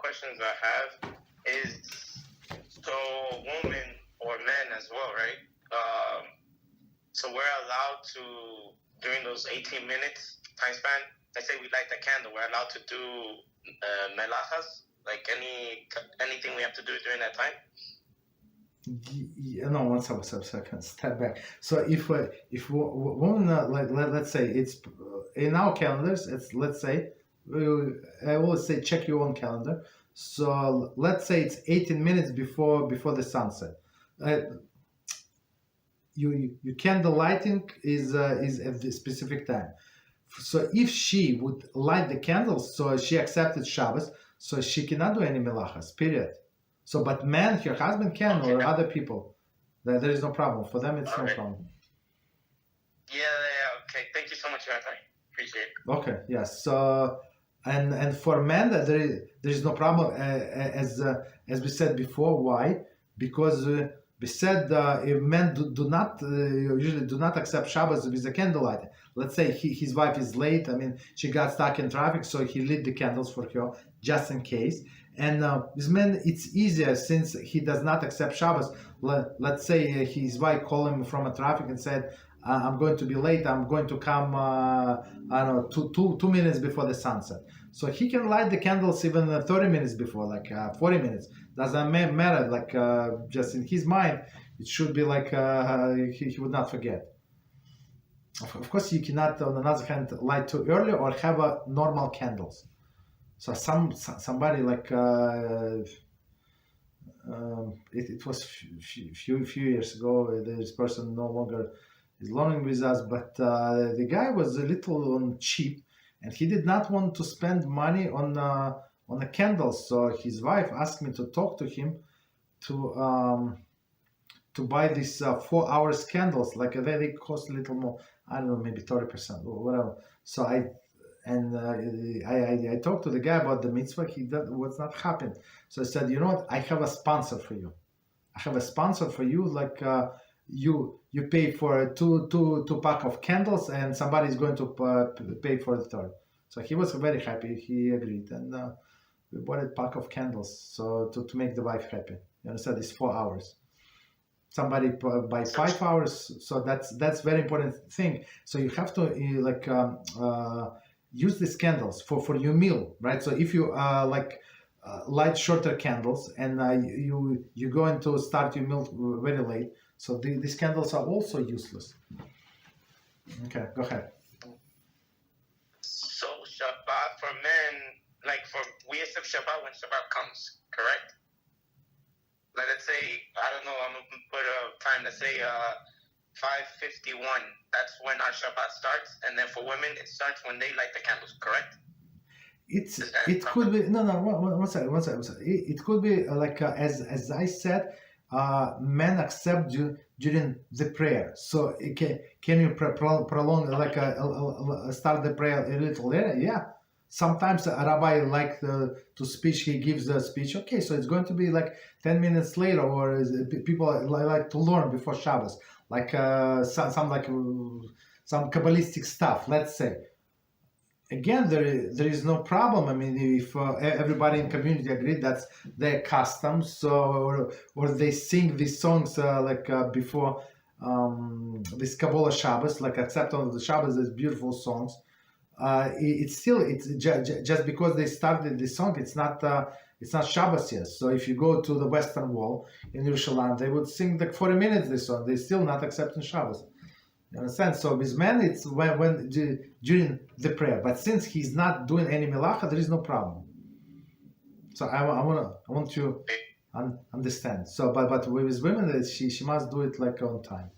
questions I have is, so women or men as well, right? So we're allowed to, during those 18 minutes time span, let's say we light the candle, we're allowed to do melachas, like anything we have to do during that time? No, one second, step back. So if woman, like let's say it's in our calendars, it's, let's say, I always say check your own calendar. So let's say it's 18 minutes before the sunset. Your candle lighting is at the specific time. So if she would light the candles, so she accepted Shabbos, so she cannot do any melachas, period. So, but man, her husband can, or other people. There is no problem. For them, it's no problem. Yeah, okay. Thank you so much, Rabbi. Appreciate it. Okay, yes. So, and for men, there is no problem, as we said before. Why? Because we said if men usually do not accept Shabbos with a candlelight. Let's say his wife is late. I mean, she got stuck in traffic, so he lit the candles for her just in case. And with men, it's easier since he does not accept Shabbos. Let's say his wife called him from a traffic and said, "I'm going to be late. I'm going to come. I don't know, 2 minutes before the sunset." So he can light the candles even 30 minutes before, like 40 minutes. Doesn't matter. Like just in his mind, it should be like he would not forget. Of course, you cannot, on the other hand, light too early or have normal candles. So somebody like it was few years ago. This person no longer is learning with us, but the guy was a little cheap, and he did not want to spend money on the candles. So his wife asked me to talk to him to buy these 4 hours candles. Like they cost a little more. I don't know, maybe 30% or whatever. So I talked to the guy about the mitzvah. He was not happy. So I said, you know what? I have a sponsor for you. I have a sponsor for you. Like you pay for two pack of candles, and somebody is going to pay for the third. So he was very happy. He agreed, and we bought a pack of candles. So to make the wife happy. You understand? It's 4 hours. Somebody by 5 hours. So that's very important thing. So you have to use these candles for your meal, right? So if you light shorter candles and you're going to start your meal very late, so these candles are also useless. Okay, go ahead. So Shabbat for men, we accept Shabbat when Shabbat comes, correct? Like, let's say, I don't know, I'm going to put a time, let's say 5:51. That's when our Shabbat starts. And then for women, it starts when they light the candles, correct? It could be, no, one second. It could be as I said, men accept during the prayer. So can you prolong, start the prayer a little later? Yeah. Sometimes a rabbi to speech, he gives the speech. Okay, so it's going to be like 10 minutes later, or people like to learn before Shabbos, like some Kabbalistic stuff, let's say. Again, there is no problem. I mean, if everybody in community agreed that's their custom, so or they sing these songs before this Kabbalah Shabbos, like accept on the Shabbos, these beautiful songs. It's just because they started this song, it's not Shabbos yet. So if you go to the Western Wall in Yerushalayim, they would sing like 40 minutes this song. They're still not accepting Shabbos. You understand? So with men, it's when during the prayer. But since he's not doing any melachah, there is no problem. So I want you to understand. So but with women, she must do it like on time.